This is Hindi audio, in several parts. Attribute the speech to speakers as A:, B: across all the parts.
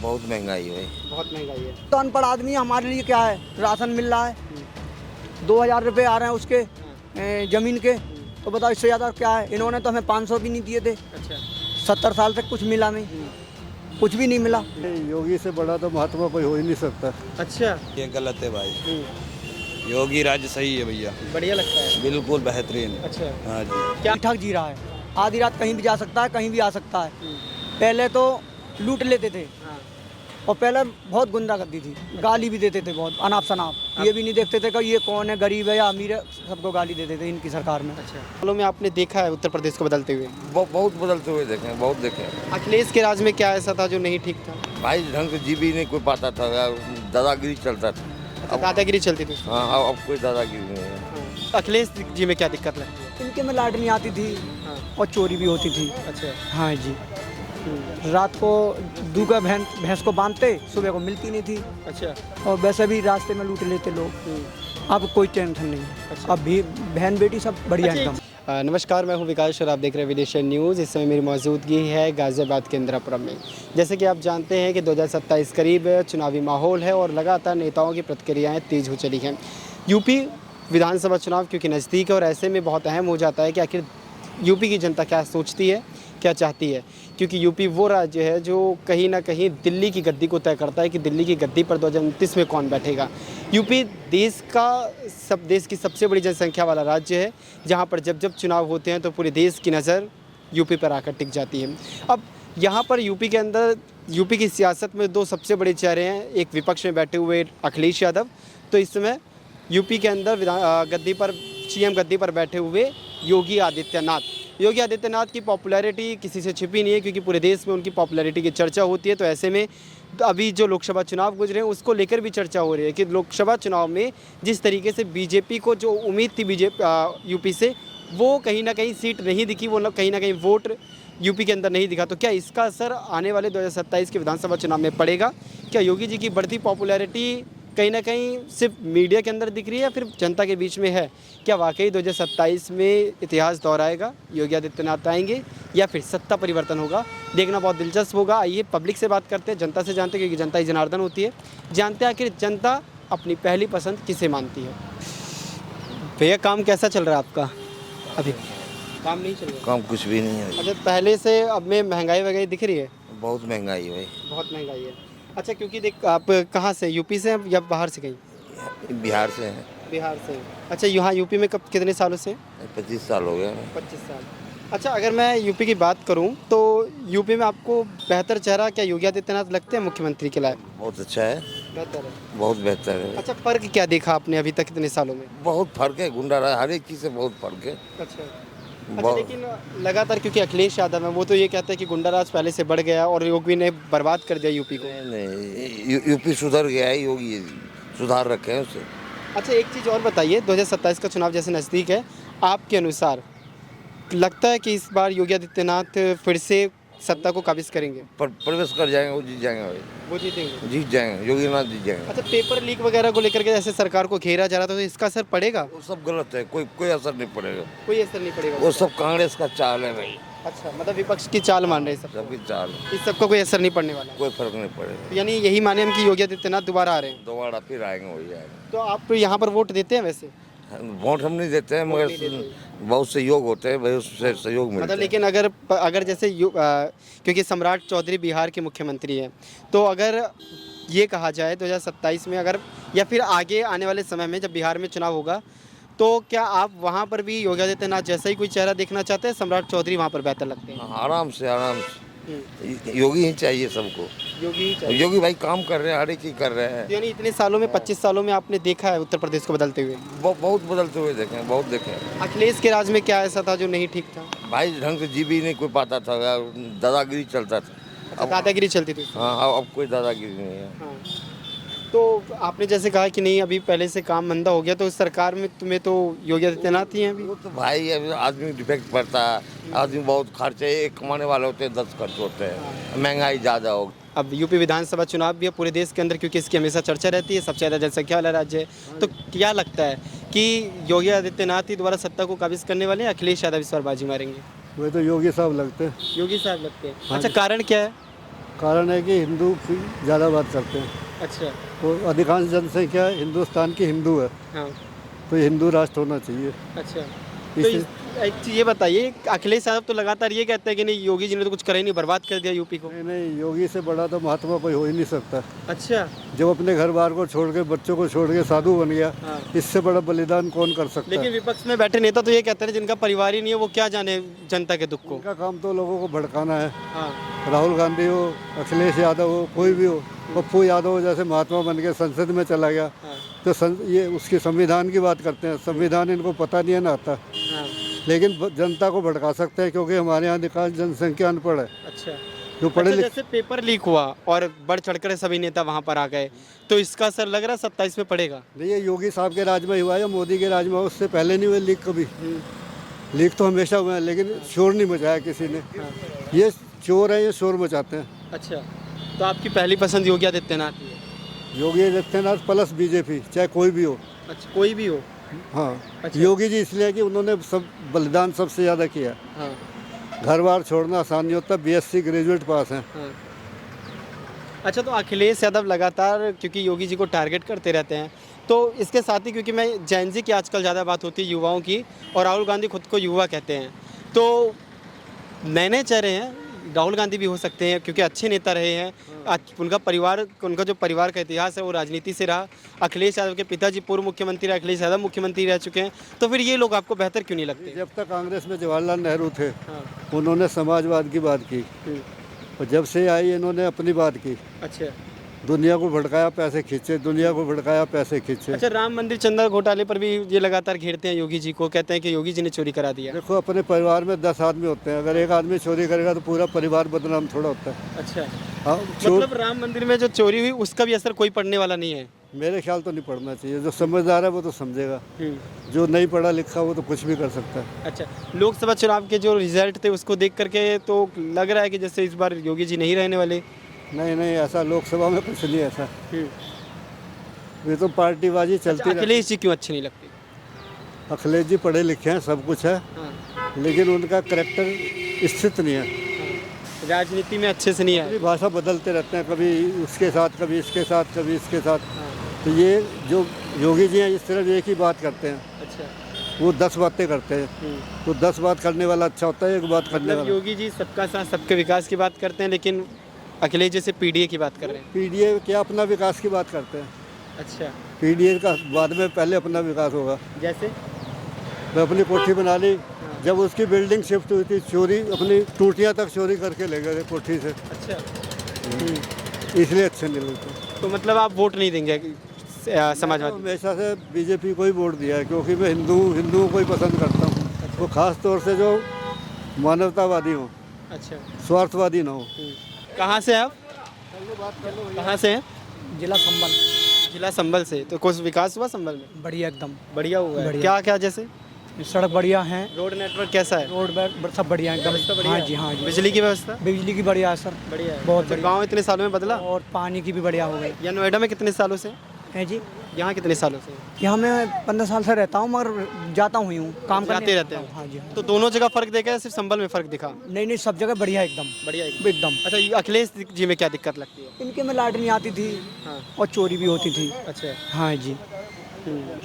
A: बहुत महंगाई है भाई।
B: बहुत महंगाई है।
C: तो अनपढ़ आदमी हमारे लिए क्या है, राशन मिल रहा है, 2000 रुपये आ रहे हैं उसके ज़मीन के, तो बताओ इससे ज़्यादा क्या है। इन्होंने तो हमें 500 भी नहीं दिए थे।
B: अच्छा
C: 70 साल तक कुछ मिला नहीं, कुछ भी नहीं मिला।
D: योगी से बड़ा तो महात्मा कोई हो ही नहीं सकता।
B: अच्छा
A: ये गलत है भाई। योगी राज्य सही है भैया,
B: बढ़िया लगता है।
A: बिल्कुल बेहतरीन।
B: अच्छा
A: हाँ जी।
C: क्या ठीक जी रहा है, आधी रात कहीं भी जा सकता है, कहीं भी आ सकता है। पहले तो लूट लेते थे
B: हाँ
C: और पहले बहुत गुंडागर्दी थी, गाली भी देते थे बहुत अनाप शनाप। ये भी नहीं देखते थे कि ये कौन है, गरीब है या अमीर है, सबको गाली देते थे इनकी सरकार में।
B: अच्छा सालों में आपने देखा है उत्तर प्रदेश को बदलते हुए?
A: बहुत बदलते हुए देखे हैं, बहुत देखे हैं।
B: अखिलेश के राज में क्या ऐसा था जो नहीं ठीक था?
A: भाई ढंग से जी भी नहीं कोई पाता था, दादागिरी चलता था।
B: अच्छा, दादागिरी चलती थी।
A: हाँ अब कोई दादागिरी नहीं है।
B: अखिलेश जी में क्या दिक्कत लगती है?
C: इनके में लाइट नहीं आती थी और चोरी भी होती थी।
B: अच्छा
C: हाँ जी, रात को दूगा भैंस को बांधते, सुबह को मिलती नहीं थी।
B: अच्छा
C: और वैसे भी रास्ते में लूट लेते लोग। अब कोई टेंशन नहीं, अब भी बहन बेटी सब बढ़िया एकदम।
B: नमस्कार, मैं हूं विकास और आप देख रहे हैं विदेशी न्यूज़। इस समय मेरी मौजूदगी है गाज़ियाबाद के इंदिरापुरम में। जैसे कि आप जानते हैं कि 2027 करीब चुनावी माहौल है और लगातार नेताओं की प्रतिक्रियाएं तेज़ हो चली हैं। यूपी विधानसभा चुनाव क्योंकि नज़दीक है और ऐसे में बहुत अहम हो जाता है कि आखिर यूपी की जनता क्या सोचती है, क्या चाहती है, क्योंकि यूपी वो राज्य है जो कहीं ना कहीं दिल्ली की गद्दी को तय करता है कि दिल्ली की गद्दी पर 2029 में कौन बैठेगा। यूपी देश की सबसे बड़ी जनसंख्या वाला राज्य है, जहां पर जब जब चुनाव होते हैं तो पूरे देश की नज़र यूपी पर आकर टिक जाती है। अब यहाँ पर यूपी के अंदर यूपी की सियासत में दो सबसे बड़े चेहरे हैं। एक विपक्ष में बैठे हुए अखिलेश यादव, तो इस समय यूपी के अंदर सीएम गद्दी पर बैठे हुए योगी आदित्यनाथ की पॉपुलैरिटी किसी से छिपी नहीं है, क्योंकि पूरे देश में उनकी पॉपुलैरिटी की चर्चा होती है। तो ऐसे में अभी जो लोकसभा चुनाव गुजरे हैं उसको लेकर भी चर्चा हो रही है कि लोकसभा चुनाव में जिस तरीके से बीजेपी को जो उम्मीद थी यूपी से, वो कहीं ना कहीं सीट नहीं दिखी, वो कहीं ना कहीं वोट यूपी के अंदर नहीं दिखा। तो क्या इसका असर आने वाले 2027 के विधानसभा चुनाव में पड़ेगा? क्या योगी जी की बढ़ती पॉपुलैरिटी कहीं ना कहीं सिर्फ मीडिया के अंदर दिख रही है या फिर जनता के बीच में है? क्या वाकई 2027 में इतिहास दोहराएगा, योगी आदित्यनाथ आएंगे या फिर सत्ता परिवर्तन होगा? देखना बहुत दिलचस्प होगा। आइए पब्लिक से बात करते हैं, जनता से जानते हैं, क्योंकि जनता ही जनार्दन होती है। जानते हैं आखिर जनता अपनी पहली पसंद किसे मानती है। भैया काम कैसा चल रहा है आपका? अभी काम नहीं चल रहा?
A: काम कुछ भी नहीं है।
B: अच्छा, पहले से अब में महंगाई वगैरह दिख रही है?
A: बहुत महंगाई है भाई।
B: बहुत महंगाई है। अच्छा, क्योंकि देख आप कहाँ से, यूपी से या बाहर से कहीं?
A: बिहार से हैं।
B: बिहार से। अच्छा, यहाँ यूपी में कब कितने सालों से?
A: 25 साल हो गए।
B: 25 साल। अच्छा, अगर मैं यूपी की बात करूँ तो यूपी में आपको बेहतर चेहरा क्या योगी आदित्यनाथ लगते हैं मुख्यमंत्री के लायक?
A: बहुत अच्छा है,
B: बेहतर है।
A: बहुत बेहतर है।
B: अच्छा, फर्क क्या देखा आपने अभी तक इतने सालों में?
A: बहुत फर्क है, गुंडा राज हर एक चीज़ से बहुत फर्क है।
B: अच्छा, लेकिन लगातार क्योंकि अखिलेश यादव है, वो तो ये कहते हैं कि गुंडा राज पहले से बढ़ गया और योगी ने बर्बाद कर दिया यूपी को।
A: नहीं, यूपी सुधर गया है, योगी सुधार रखे हैं उसे।
B: अच्छा, एक चीज़ और बताइए, 2027 का चुनाव जैसे नज़दीक है, आपके अनुसार लगता है कि इस बार योगी आदित्यनाथ फिर से सत्ता को काबिज करेंगे?
A: प्रवेश कर जाएंगे, वो जीत जाएंगे भाई।
B: वो जीतेंगे?
A: जीत जाएंगे, योगीनाथ जीत जाएंगे।
B: अच्छा, पेपर लीक वगैरह को लेकर के जैसे सरकार को घेरा जा रहा था, तो इसका असर पड़ेगा?
A: वो सब गलत है, कोई असर नहीं पड़ेगा।
B: कोई असर नहीं पड़ेगा?
A: वो सब कांग्रेस का चाल है भाई।
B: अच्छा, मतलब विपक्ष की चाल मान रहे हैं सब?
A: सबकी चाल,
B: इस सबका कोई असर नहीं पड़ने वाला?
A: कोई फर्क नहीं पड़ेगा।
B: यानी यही माने हम कि योगी आदित्यनाथ दोबारा आ रहे हैं?
A: दोबारा फिर आएंगे, वही आएंगे।
B: तो आप यहाँ पर वोट देते हैं वैसे?
A: वोट हम नहीं देते हैं, मगर बहुत सहयोग होते हैं भाई, उससे सहयोग मिलता
B: मतलब
A: है।
B: लेकिन अगर जैसे क्योंकि सम्राट चौधरी बिहार के मुख्यमंत्री हैं, तो अगर ये कहा जाए 2027 में अगर या फिर आगे आने वाले समय में जब बिहार में चुनाव होगा, तो क्या आप वहाँ पर भी योगी आदित्यनाथ जैसा ही कोई चेहरा देखना चाहते हैं? सम्राट चौधरी वहाँ पर बेहतर लगते हैं?
A: आराम से योगी ही चाहिए सबको।
B: योगी ही चाहिए।
A: योगी भाई काम कर रहे हैं, हर एक चीज कर रहे हैं।
B: यानी इतने सालों में 25 सालों में आपने देखा है उत्तर प्रदेश को बदलते हुए?
A: बहुत बदलते हुए देखे हैं, बहुत देखे हैं।
B: अखिलेश के राज में क्या ऐसा था जो नहीं ठीक था?
A: भाई ढंग से जी भी नहीं कोई पाता था, दादागिरी चलता था।
B: अच्छा, दादागिरी चलती थी?
A: हाँ अब कोई दादागिरी नहीं है।
B: हाँ। तो आपने जैसे कहा कि नहीं अभी पहले से काम मंदा हो गया, तो सरकार में तुम्हें तो योगी आदित्यनाथ ही हैं अभी?
A: वो तो भाई अभी आदमी डिफेक्ट पड़ता है, आदमी बहुत खर्च है, एक कमाने वाले होते हैं 10 खर्च होते हैं, महंगाई ज़्यादा हो।
B: अब यूपी विधानसभा चुनाव भी है पूरे देश के अंदर, क्योंकि इसकी हमेशा चर्चा रहती है, सबसे ज़्यादा जनसंख्या वाला राज्य है। तो क्या लगता है कि योगी आदित्यनाथ ही दोबारा सत्ता को काबिज करने वाले हैं, अखिलेश यादव इस बार बाजी मारेंगे?
D: वो तो योगी साहब लगते हैं।
B: योगी साहब लगते हैं। अच्छा, कारण क्या है?
D: कारण है कि हिंदू की ज़्यादा बात करते हैं।
B: अच्छा।
D: और अधिकांश जनसंख्या हिंदुस्तान की हिंदू है,
B: हाँ।
D: तो हिंदू राष्ट्र होना चाहिए।
B: अच्छा, तो
D: इसे
B: एक चीज़ ये बताइए, अखिलेश साहब तो लगातार ये कहते हैं कि नहीं योगी जी ने तो कुछ करा ही नहीं, बर्बाद कर दिया यूपी को।
D: नहीं नहीं, योगी से बड़ा तो महात्मा कोई हो ही नहीं सकता।
B: अच्छा।
D: जब अपने घर बार को छोड़ के, बच्चों को छोड़ के साधु बन गया,
B: हाँ।
D: इससे बड़ा बलिदान कौन कर सकता
B: लेकिन
D: है?
B: विपक्ष में बैठे नेता तो ये कहते हैं जिनका परिवार ही नहीं है वो क्या जाने जनता के दुख को।
D: उनका काम तो लोगों को भड़काना है।
B: हाँ।
D: राहुल गांधी हो, अखिलेश यादव हो, कोई भी हो, पप्पू यादव जैसे महात्मा बन के संसद में चला गया,
B: हाँ।
D: तो ये उसके संविधान की बात करते हैं। संविधान इनको पता नहीं है, ना आता,
B: हाँ।
D: लेकिन जनता को भड़का सकते हैं, क्योंकि हमारे यहाँ अधिकांश जनसंख्या अनपढ़ है।
B: अच्छा।
D: जो पढ़े
B: अच्छा,
D: लिखे,
B: जैसे पेपर लीक हुआ और बढ़ चढ़कर सभी नेता वहां पर आ गए, तो इसका असर लग रहा है 27 में पड़ेगा।
D: नहीं ये योगी साहब के राज में हुआ है या मोदी के राज में हुआ, उससे पहले नहीं हुए लीक कभी। लीक तो हमेशा हुए हैं, लेकिन शोर नहीं मचाया किसी ने। ये चोर है, ये शोर मचाते हैं।
B: अच्छा, तो आपकी पहली पसंद योगी आदित्यनाथ ही है?
D: योगी आदित्यनाथ प्लस बीजेपी, चाहे कोई भी हो।
B: अच्छा, कोई भी हो।
D: हाँ,
B: अच्छा।
D: योगी जी इसलिए कि उन्होंने सब बलिदान सबसे ज़्यादा किया।
B: हाँ।
D: घर बार छोड़ना आसान नहीं होता, बीएससी ग्रेजुएट पास हैं।
B: हाँ। अच्छा, तो अखिलेश यादव लगातार क्योंकि योगी जी को टारगेट करते रहते हैं, तो इसके साथ ही क्योंकि मैं जैन जी की आजकल ज़्यादा बात होती है युवाओं की, और राहुल गांधी खुद को युवा कहते हैं, तो नए नए चेहरे हैं, राहुल गांधी भी हो सकते हैं क्योंकि अच्छे नेता रहे हैं। उनका जो परिवार का इतिहास है वो राजनीति से रहा। अखिलेश यादव के पिताजी पूर्व मुख्यमंत्री रहे, अखिलेश यादव मुख्यमंत्री रह चुके हैं, तो फिर ये लोग आपको बेहतर क्यों नहीं लगते?
D: जब तक कांग्रेस में जवाहरलाल नेहरू थे,
B: हाँ।
D: उन्होंने समाजवाद की बात की, और जब से आई इन्होंने अपनी बात की।
B: अच्छा।
D: दुनिया को भड़काया, पैसे खींचे, दुनिया को भड़काया, पैसे खींचे।
B: अच्छा, राम मंदिर चंदा घोटाले पर भी ये लगातार घेरते हैं योगी जी को, कहते हैं कि योगी जी ने चोरी करा दिया।
D: देखो, अपने परिवार में 10 आदमी होते हैं, अगर एक आदमी चोरी करेगा तो पूरा परिवार बदनाम थोड़ा होता है।
B: अच्छा,
D: हाँ,
B: मतलब राम मंदिर में जो चोरी हुई उसका भी असर कोई पड़ने वाला नहीं है?
D: मेरे ख्याल तो नहीं पढ़ना चाहिए। जो समझदार है वो तो समझेगा, जो नहीं पढ़ा लिखा वो तो कुछ भी कर सकता है।
B: अच्छा, लोकसभा चुनाव के जो रिजल्ट थे उसको देख करके तो लग रहा है कि जैसे इस बार योगी जी नहीं रहने वाले।
D: नहीं नहीं, ऐसा लोकसभा में कुछ नहीं ऐसा। ये तो पार्टीबाजी चलती
B: अच्छा,
D: रहती है।
B: अखिलेश जी क्यों अच्छे नहीं लगते?
D: अखिलेश जी पढ़े लिखे हैं, सब कुछ है,
B: हाँ।
D: लेकिन उनका करैक्टर स्थित नहीं है।
B: राजनीति में अच्छे से नहीं
D: अपनी
B: आए।
D: भाषा बदलते रहते हैं, कभी उसके साथ, कभी इसके साथ, कभी इसके साथ। तो ये जो योगी जी हैं, इस तरह एक ही बात करते हैं।
B: अच्छा।
D: वो 10 बातें करते हैं, तो 10 बात करने वाला अच्छा होता है, एक बात करने
B: मतलब
D: वाला।
B: योगी जी सबका साथ सबके विकास की बात करते हैं, लेकिन अखिलेश जैसे पीडीए की बात कर रहे हैं।
D: पीडीए क्या अपना विकास की बात करते हैं?
B: अच्छा।
D: पीडीए का बाद में, पहले अपना विकास होगा।
B: जैसे
D: मैं अपनी कोठी बना ली, जब उसकी बिल्डिंग शिफ्ट हुई थी, चोरी, अपनी टूटियाँ तक चोरी करके ले गए कोठी से।
B: अच्छा।
D: इसलिए अच्छे नहीं लगते।
B: तो मतलब आप वोट नहीं देंगे समाजवादी?
D: हमेशा से बीजेपी को ही वोट दिया है, क्योंकि मैं हिंदुओं को ही पसंद करता हूँ। वो खास तौर से जो मानवतावादी हो,
B: अच्छा,
D: स्वार्थवादी ना हो।
B: कहाँ से आप? कहाँ से हैं?
C: जिला संबल।
B: जिला संभल से। तो कुछ विकास हुआ संभल में?
C: बढ़िया एकदम।
B: बढ़िया हुआ है।
C: बढ़िया।
B: क्या क्या जैसे?
C: सड़क बढ़िया है,
B: रोड नेटवर्क कैसा है?
C: रोड सब बढ़िया एकदम। हाँ जी, हाँ जी।
B: बिजली की व्यवस्था
C: बिजली की बढ़िया है सर,
B: बढ़िया है।
C: बहुत
B: अच्छा,
C: बढ़िया।
B: गाँव इतने सालों में बदला?
C: और पानी की भी बढ़िया हो गई
B: या नोएडा में कितने सालों से
C: है जी।
B: यहाँ कितने सालों से?
C: यहाँ मैं 15 साल से रहता हूँ, मगर जाता हूँ यूँ काम करने
B: जाते रहते हैं?
C: हाँ जी, हाँ।
B: तो दोनों जगह फर्क देखा या सिर्फ संभल में फर्क दिखा?
C: नहीं नहीं, सब जगह बढ़िया एकदम।
B: बढ़िया
C: एकदम।
B: अच्छा, ये अखिलेश जी में क्या दिक्कत लगती है?
C: इनके में लाइट नहीं आती थी,
B: हाँ।
C: और चोरी भी होती थी।
B: अच्छा।
C: हाँ जी।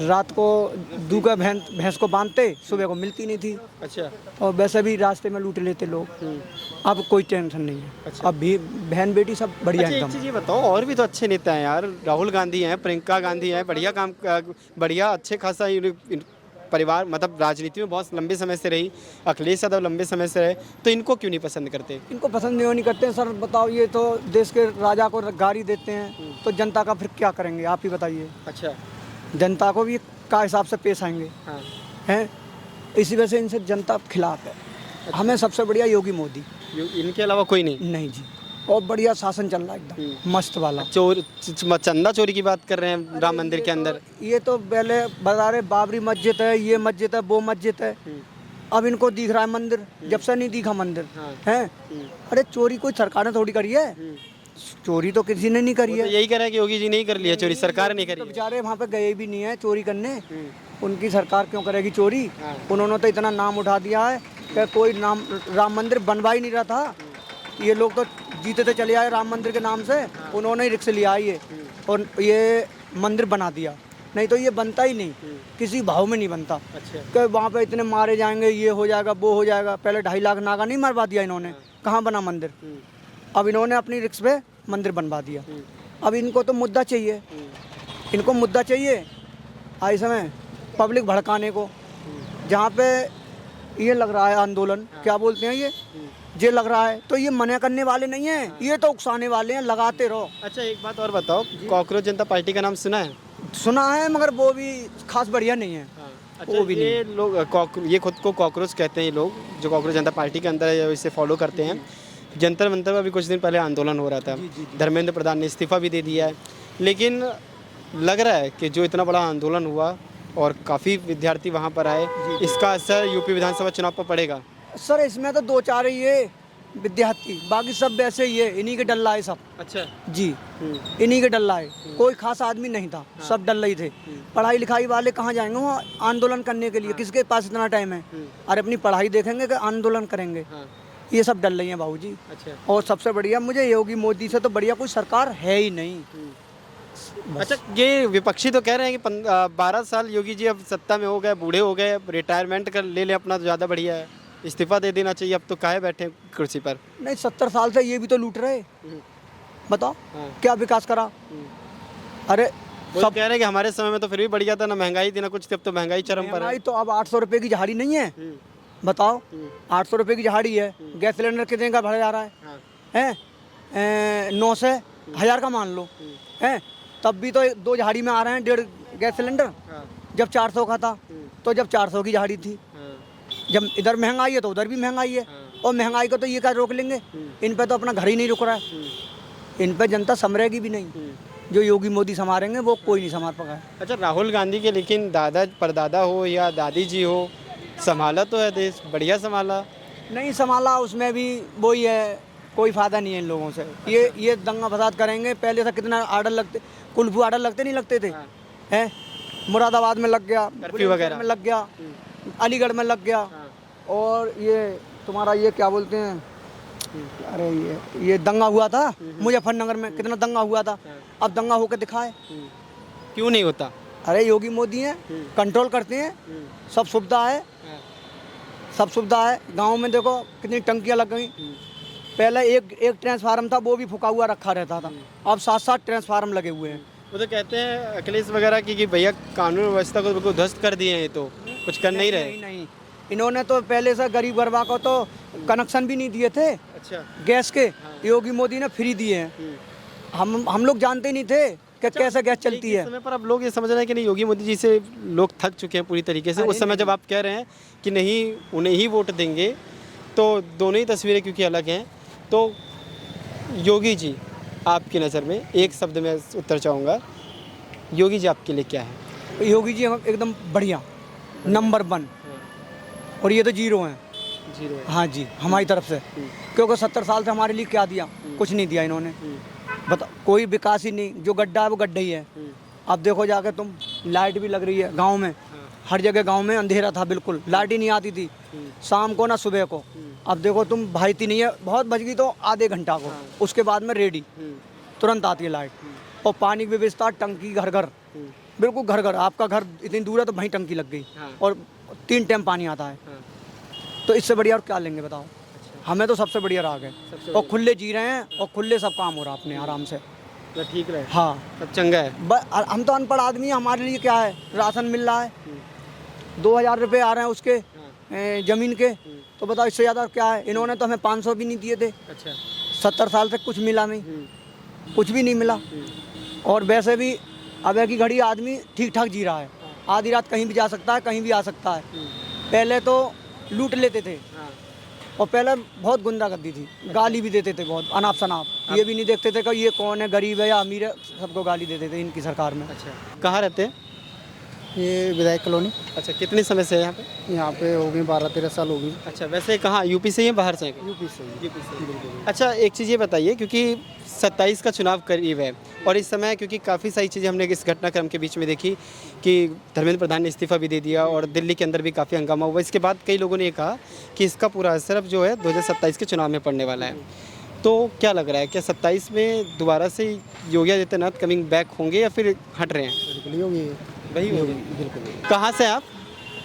C: रात को दूगा भैंस को बांधते, सुबह को मिलती नहीं थी,
B: अच्छा।
C: और वैसे भी रास्ते में लूट लेते लोग। अब कोई टेंशन नहीं है।
B: अच्छा।
C: अब भी बहन बेटी सब बढ़िया
B: अच्छा, एक
C: एकदम।
B: चीज़ ये बताओ, और भी तो अच्छे नेता हैं यार, राहुल गांधी हैं, प्रियंका गांधी हैं, बढ़िया काम, बढ़िया अच्छे खासा परिवार, मतलब राजनीति में बहुत लंबे समय से रही। अखिलेश यादव लंबे समय से रहे, तो इनको क्यों नहीं पसंद करते?
C: इनको पसंद नहीं करते हैं सर। बताओ, ये तो देश के राजा को गाड़ी देते हैं, तो जनता का फिर क्या करेंगे आप ही बताइए।
B: अच्छा।
C: जनता को भी का हिसाब से पेश आएंगे,
B: हाँ।
C: हैं? इसी वजह से इनसे जनता खिलाफ है। हमें सबसे बढ़िया योगी मोदी,
B: इनके अलावा कोई नहीं?
C: नहीं जी। और बढ़िया शासन चल रहा है एकदम मस्त वाला।
B: चंदा चोरी की बात कर रहे हैं राम मंदिर के अंदर।
C: ये तो पहले बता रहे बाबरी मस्जिद है, ये मस्जिद है, वो मस्जिद है। अब इनको दिख रहा है मंदिर, जब से नहीं दिखा मंदिर। हैं? अरे चोरी कोई सरकार ने थोड़ी करी है, चोरी तो किसी ने नहीं करी है।
B: तो यही कह रहे हैं कि योगी जी नहीं कर लिया चोरी, सरकार नहीं करी
C: तो
B: है।
C: बेचारे वहाँ पे गए भी नहीं है चोरी करने। उनकी सरकार क्यों करेगी चोरी? उन्होंने तो इतना नाम उठा दिया है कि कोई नाम राम मंदिर बनवा ही नहीं रहा था। ये लोग तो जीते थे चले आए राम मंदिर के नाम से, उन्होंने ही रिक्स लिया ये और ये मंदिर बना दिया, नहीं तो ये बनता ही नहीं, किसी भाव में नहीं बनता।
B: अच्छा।
C: कि वहाँ पे इतने मारे जाएंगे, ये हो जाएगा वो हो जाएगा। पहले 2.5 लाख नागा नहीं मरवा दिया इन्होंने, कहाँ बना मंदिर। अब इन्होंने अपनी रिक्स पे मंदिर बनवा दिया। अब इनको तो मुद्दा चाहिए, इनको मुद्दा चाहिए आई समय पब्लिक भड़काने को। जहाँ पे ये लग रहा है आंदोलन, क्या बोलते हैं ये लग रहा है, तो ये मना करने वाले नहीं हैं, ये तो उकसाने वाले हैं, लगाते रहो।
B: अच्छा, एक बात और बताओ, कॉकरोच जनता पार्टी का नाम सुना है?
C: सुना है, मगर वो भी खास बढ़िया नहीं है।
B: अच्छा,
C: वो भी
B: ये लोग ये खुद को कॉकरोच कहते हैं, ये लोग जो कॉकरोच जनता पार्टी के अंदर है, इसे फॉलो करते हैं। जंतर मंतर पर भी कुछ दिन पहले आंदोलन हो रहा था, धर्मेंद्र प्रधान ने इस्तीफा भी दे दिया है, लेकिन लग रहा है कि जो इतना बड़ा आंदोलन हुआ और काफ़ी विद्यार्थी वहाँ पर आए, इसका असर यूपी विधानसभा चुनाव पर पड़ेगा।
C: सर इसमें तो 2-4 ही ये विद्यार्थी, बाकी सब वैसे ही है, इन्हीं के डल्ला है सब।
B: अच्छा
C: जी, इन्हीं के डल्ला है, कोई खास आदमी नहीं था, सब डल्ला ही थे। पढ़ाई लिखाई वाले कहाँ जाएंगे वहाँ आंदोलन करने के लिए, किसके पास इतना टाइम है? अरे अपनी पढ़ाई देखेंगे कि आंदोलन करेंगे? ये सब डल रही हैं बाबूजी।
B: अच्छा।
C: और सबसे बढ़िया मुझे योगी मोदी से तो बढ़िया कोई सरकार है ही नहीं।
B: अच्छा, ये विपक्षी तो कह रहे हैं कि 12 साल योगी जी अब सत्ता में हो गए, बूढ़े हो गए, अब रिटायरमेंट कर ले अपना तो ज़्यादा बढ़िया है, इस्तीफा दे देना चाहिए, अब तो काहे बैठे कुर्सी पर।
C: नहीं, 70 साल से ये भी तो लूट रहे, बताओ क्या विकास करा? अरे
B: सब कह रहे हैं कि हमारे समय में तो फिर भी बढ़िया था, ना महंगाई थी ना कुछ थी, अब तो महंगाई चरम पर है।
C: तो अब 800 रुपये की झाड़ी नहीं है, बताओ 800 रुपये की झाड़ी है, गैस सिलेंडर कितने का बढ़ा जा रहा है? 900 1000 का मान लो, हैं? तब भी तो 2 झाड़ी में आ रहे हैं 1.5 गैस सिलेंडर। जब 400 का था तो जब 400 की झाड़ी थी, जब इधर महंगाई है तो उधर भी महंगाई है, और महंगाई को तो ये क्या रोक लेंगे? इन पे तो अपना घर ही नहीं रुक रहा है, इन पे जनता संभरेगी भी नहीं। जो योगी मोदी संभालेंगे वो कोई नहीं संभाल पाएगा।
B: अच्छा, राहुल गांधी के लेकिन दादा परदादा हो या दादी जी हो, संभाला तो है देश, बढ़िया संभाला।
C: नहीं संभाला, उसमें भी वही है, कोई फायदा नहीं है इन लोगों से। ये दंगा फसाद करेंगे। पहले से कितना आर्डर लगते, कुल्फू आर्डर लगते नहीं लगते थे, हैं? मुरादाबाद में लग गया,
B: कर्फ्यू वगैरह
C: में लग गया, अलीगढ़ में लग गया, और ये तुम्हारा ये क्या बोलते हैं, अरे ये दंगा हुआ था मुजफ्फरनगर में, कितना दंगा हुआ था। अब दंगा होकर दिखाए,
B: क्यों नहीं होता?
C: अरे योगी मोदी हैं, कंट्रोल करते हैं, सब सुविधा है, सब सुविधा है। गाँव में देखो कितनी टंकियाँ लग गई। पहले एक ट्रांसफार्मर था, वो भी फुका हुआ रखा रहता था, अब 7-7 ट्रांसफार्मर लगे हुए हैं।
B: वो तो कहते हैं अखिलेश वगैरह की कि भैया कानून व्यवस्था को बिल्कुल ध्वस्त कर दिए हैं, तो कुछ कर नहीं रहे।
C: नहीं, इन्होंने तो पहले से गरीब गरबा को तो कनेक्शन भी नहीं दिए थे।
B: अच्छा।
C: गैस के योगी मोदी ने फ्री दिए हैं। हम लोग जानते नहीं थे कि कैसे गैस चलती है।
B: समय पर अब लोग ये समझ रहे हैं कि नहीं, योगी मोदी जी से लोग थक चुके हैं पूरी तरीके से। उस समय जब आप कह रहे हैं कि नहीं उन्हें ही वोट देंगे, तो दोनों ही तस्वीरें क्योंकि अलग हैं। तो योगी जी आपकी नज़र में, एक शब्द में उत्तर चाहूँगा, योगी जी आपके लिए क्या है?
C: योगी जी एकदम बढ़िया, नंबर 1, और ये तो 0 हैं।
B: 0 है।
C: हाँ जी, हमारी तरफ से, क्योंकि 70 साल से हमारे लिए क्या दिया? कुछ नहीं दिया इन्होंने। बता, कोई विकास ही नहीं, जो गड्ढा है वो गड्ढा ही है। अब देखो जाके तुम, लाइट भी लग रही है गांव में, हर जगह गांव में अंधेरा था, बिल्कुल लाइट ही नहीं आती थी, शाम को ना सुबह को। अब देखो तुम, भाईती नहीं है, बहुत बच गई तो आधे घंटा को, उसके बाद में रेडी, तुरंत आती है लाइट। और पानी की व्यवस्था, टंकी घर घर, बिल्कुल घर घर। आपका घर इतनी दूर है तो वहीं टंकी लग गई, और 3 टाइम पानी आता है। तो इससे बढ़िया और क्या लेंगे बताओ? हमें तो सबसे बढ़िया राग है, और खुले जी रहे हैं, और खुले सब काम हो रहा अपने आराम से,
B: ठीक रहे।
C: हाँ,
B: सब चंगा है।
C: हम तो अनपढ़ आदमी हैं, हमारे लिए क्या है? राशन मिल रहा है, 2000 रुपये आ रहे हैं उसके ज़मीन के, तो बताओ इससे ज़्यादा क्या है? इन्होंने तो हमें 500 भी नहीं दिए थे।
B: अच्छा।
C: 70 साल से कुछ मिला नहीं, कुछ भी नहीं मिला। और वैसे भी अब की घड़ी आदमी ठीक ठाक जी रहा है, आधी रात कहीं भी जा सकता है, कहीं भी आ सकता है। पहले तो लूट लेते थे, और पहले बहुत गुंडागर्दी थी, गाली भी देते थे बहुत अनाप शनाप। ये भी नहीं देखते थे कि ये कौन है, गरीब है या अमीर है, सबको गाली देते थे इनकी सरकार में।
B: अच्छा, कहाँ रहते हैं?
E: ये विधायक कॉलोनी।
B: अच्छा, कितने समय से यहाँ पे?
E: यहाँ पे हो गई 12-13 साल हो गई।
B: अच्छा, वैसे कहाँ, यूपी से ही बाहर से?
E: यूपी से।
B: अच्छा, एक चीज़ ये बताइए, क्योंकि 27 का चुनाव करीब है, और इस समय क्योंकि काफ़ी सारी चीज़ें हमने इस घटनाक्रम के बीच में देखी कि धर्मेंद्र प्रधान ने इस्तीफा भी दे दिया, और दिल्ली के अंदर भी काफ़ी हंगामा हुआ। इसके बाद कई लोगों ने ये कहा कि इसका पूरा असर अब जो है 2027 के चुनाव में पड़ने वाला है। तो क्या लग रहा है, क्या 27 में दोबारा से योगी आदित्यनाथ कमिंग बैक होंगे या फिर हट रहे हैं?
E: बिल्कुल ही होगी।
B: वही होगी।
E: बिल्कुल।
B: कहाँ से आप?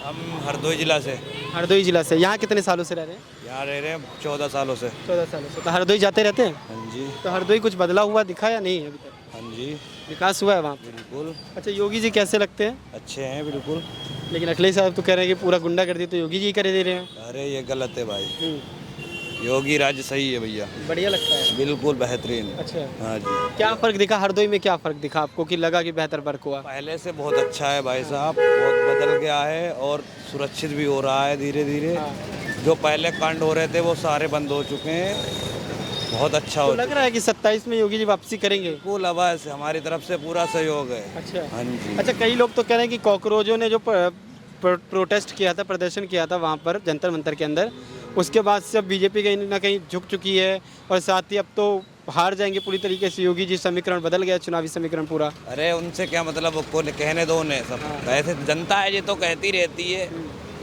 F: हम हरदोई जिला से
B: हरदोई जिला से। यहाँ कितने सालों से रह रहे हैं?
F: यहाँ रह रहे हैं 14 सालों से।
B: 14 सालों से। तो हरदोई जाते रहते हैं?
F: हाँ जी,
B: तो हरदोई कुछ बदला हुआ दिखा या नहीं अभी तक?
F: हाँ जी,
B: विकास हुआ है वहाँ पे?
F: बिल्कुल
B: अच्छा, योगी जी कैसे लगते हैं?
F: अच्छे हैं बिल्कुल।
B: लेकिन अखिलेश साहब तो कह रहे हैं कि पूरा गुंडागर्दी तो योगी जी करे दे रहे हैं।
F: अरे ये गलत है भाई, योगी राज्य सही है भैया,
B: बढ़िया लगता है।
F: बिल्कुल बेहतरीन।
B: अच्छा,
F: हाँ जी,
B: क्या फ़र्क दिखा हरदोई में, क्या फ़र्क दिखा आपको कि लगा कि बेहतर फ़र्क हुआ?
F: पहले से बहुत अच्छा है भाई साहब, बहुत बदल गया है और सुरक्षित भी हो रहा है धीरे धीरे। जो पहले कांड हो रहे थे वो सारे बंद हो चुके हैं, बहुत अच्छा
B: तो
F: हो
B: लग रहा है कि 27 में योगी जी वापसी करेंगे?
F: बिल्कुल। आवाज़ हमारी तरफ से पूरा सहयोग है।
B: अच्छा।
F: हाँ जी,
B: अच्छा, कई लोग तो कह रहे हैं कि कॉकरोचों ने जो प्रोटेस्ट किया था, प्रदर्शन किया था वहाँ पर जंतर मंतर के अंदर, उसके बाद से अब बीजेपी कहीं ना कहीं झुक चुकी है और साथ ही अब तो हार जाएंगे पूरी तरीके से योगी जी। समीकरण बदल गया, चुनावी समीकरण पूरा।
F: अरे उनसे क्या मतलब, को कहने दो उन्हें सब। वैसे जनता है ये तो कहती रहती है,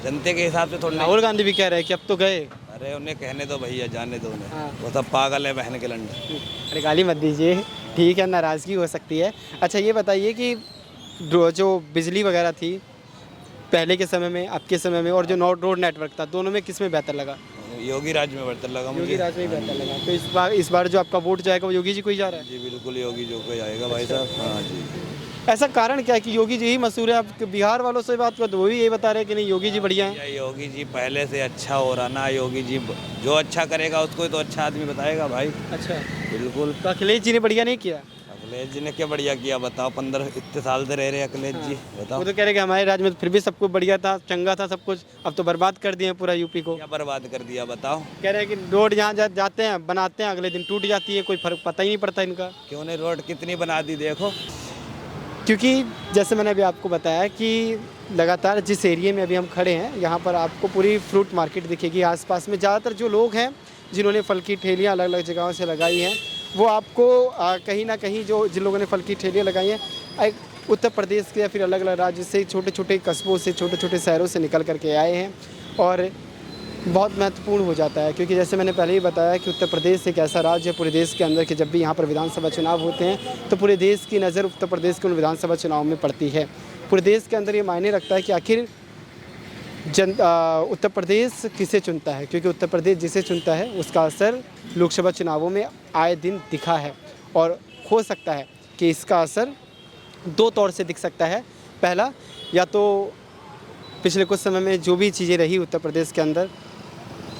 F: जनते के हिसाब से थोड़ा।
B: राहुल गांधी भी कह रहे हैं कि अब तो गए।
F: अरे उन्हें कहने दो भैया, जाने दो उन्हें।
B: हाँ।
F: वो सब पागल है बहन के लंडे।
B: अरे गाली मत दीजिए, ठीक है, नाराज़गी हो सकती है। अच्छा, ये बताइए कि जो बिजली वगैरह थी पहले के समय में, आपके समय में, और जो रोड नेटवर्क था, दोनों में किस में बेहतर लगा?
F: योगी राज में बेहतर लगा मुझे।
B: योगी राज में ही बेहतर लगा। तो इस बार जो आपका वोट जाएगा वो योगी जी को ही जा रहा है?
F: जी बिल्कुल, योगी जो कोई आएगा भाई साहब। हाँ जी,
B: ऐसा कारण क्या है कि योगी जी ही मशहूर है? आप बिहार वालों से बात करो तो वो भी यही बता रहे हैं कि नहीं, योगी जी बढ़िया है।
F: योगी जी पहले से अच्छा हो रहा ना, योगी जी जो अच्छा करेगा उसको तो अच्छा आदमी बताएगा भाई।
B: अच्छा,
F: बिल्कुल।
B: तो अखिलेश जी ने बढ़िया नहीं किया?
F: अखिलेश जी ने क्या बढ़िया किया बताओ, 15 इतने साल से रह रहे अखिलेश जी, बताओ।
B: वो तो कह रहे कि हमारे राज्य में फिर भी सब कुछ बढ़िया था, चंगा था सब कुछ, अब तो बर्बाद कर दिए हैं पूरा यूपी को।
F: क्या बर्बाद कर दिया बताओ।
B: कह रहे हैं कि रोड जहाँ जाते हैं बनाते हैं, अगले दिन टूट जाती है, कोई फर्क पता ही नहीं पड़ता इनका।
F: क्यों ने रोड कितनी बना दी देखो।
B: क्योंकि जैसे मैंने अभी आपको बताया कि लगातार जिस एरिया में अभी हम खड़े हैं, यहाँ पर आपको पूरी फ्रूट मार्केट दिखेगी। आसपास में ज़्यादातर जो लोग हैं जिन्होंने फल की ठेलियाँ अलग अलग जगहों से लगाई हैं, वो आपको कहीं ना कहीं जिन लोगों ने फल की ठेलियाँ लगाई हैं उत्तर प्रदेश के या फिर अलग अलग राज्य से, छोटे छोटे कस्बों से, छोटे छोटे शहरों से निकल करके आए हैं। और बहुत महत्वपूर्ण हो जाता है क्योंकि जैसे मैंने पहले ही बताया कि उत्तर प्रदेश एक ऐसा राज्य है पूरे देश के अंदर कि जब भी यहाँ पर विधानसभा चुनाव होते हैं तो पूरे देश की नज़र उत्तर प्रदेश के उन विधानसभा चुनाव में पड़ती है। पूरे देश के अंदर ये मायने रखता है कि आखिर उत्तर प्रदेश किसे चुनता है, क्योंकि उत्तर प्रदेश जिसे चुनता है उसका असर लोकसभा चुनावों में आए दिन दिखा है। और हो सकता है कि इसका असर दो तौर से दिख सकता है। पहला, या तो पिछले कुछ समय में जो भी चीज़ें रही उत्तर प्रदेश के अंदर,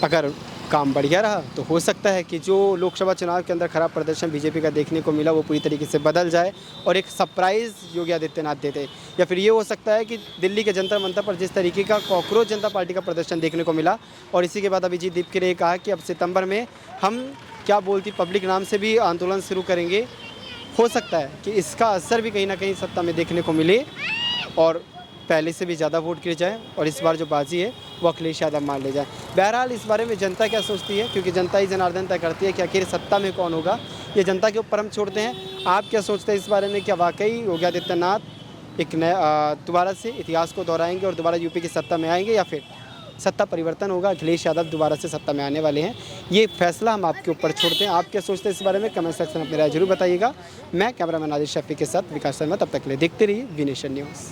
B: अगर काम बढ़िया रहा तो हो सकता है कि जो लोकसभा चुनाव के अंदर खराब प्रदर्शन बीजेपी का देखने को मिला वो पूरी तरीके से बदल जाए और एक सरप्राइज़ योगी आदित्यनाथ देते। या फिर ये हो सकता है कि दिल्ली के जंतर मंतर पर जिस तरीके का कॉकरोच जनता पार्टी का प्रदर्शन देखने को मिला, और इसी के बाद अभिजीत दीपके ने कहा कि अब सितंबर में हम क्या बोलती पब्लिक नाम से भी आंदोलन शुरू करेंगे। हो सकता है कि इसका असर भी कहीं ना कहीं सत्ता में देखने को मिले और पहले से भी ज़्यादा वोट गिर जाए और इस बार जो बाजी है वो अखिलेश यादव मान ले जाए। बहरहाल इस बारे में जनता क्या सोचती है, क्योंकि जनता ही जनार्दन तय करती है कि आखिर सत्ता में कौन होगा, ये जनता के ऊपर हम छोड़ते हैं। आप क्या सोचते हैं इस बारे में? क्या वाकई योगी आदित्यनाथ एक नया दोबारा से इतिहास को दोहराएंगे और दोबारा यूपी की सत्ता में आएंगे, या फिर सत्ता परिवर्तन होगा, अखिलेश यादव दोबारा से सत्ता में आने वाले हैं? ये फैसला हम आपके ऊपर छोड़ते हैं। आप क्या सोचते हैं इस बारे में? कमेंट सेक्शन में अपनी राय जरूर बताइएगा। मैं कैमरामैन आदिल शफी के साथ विकास शर्मा, तब तक के लिए देखते रहिए वी नेशन न्यूज़।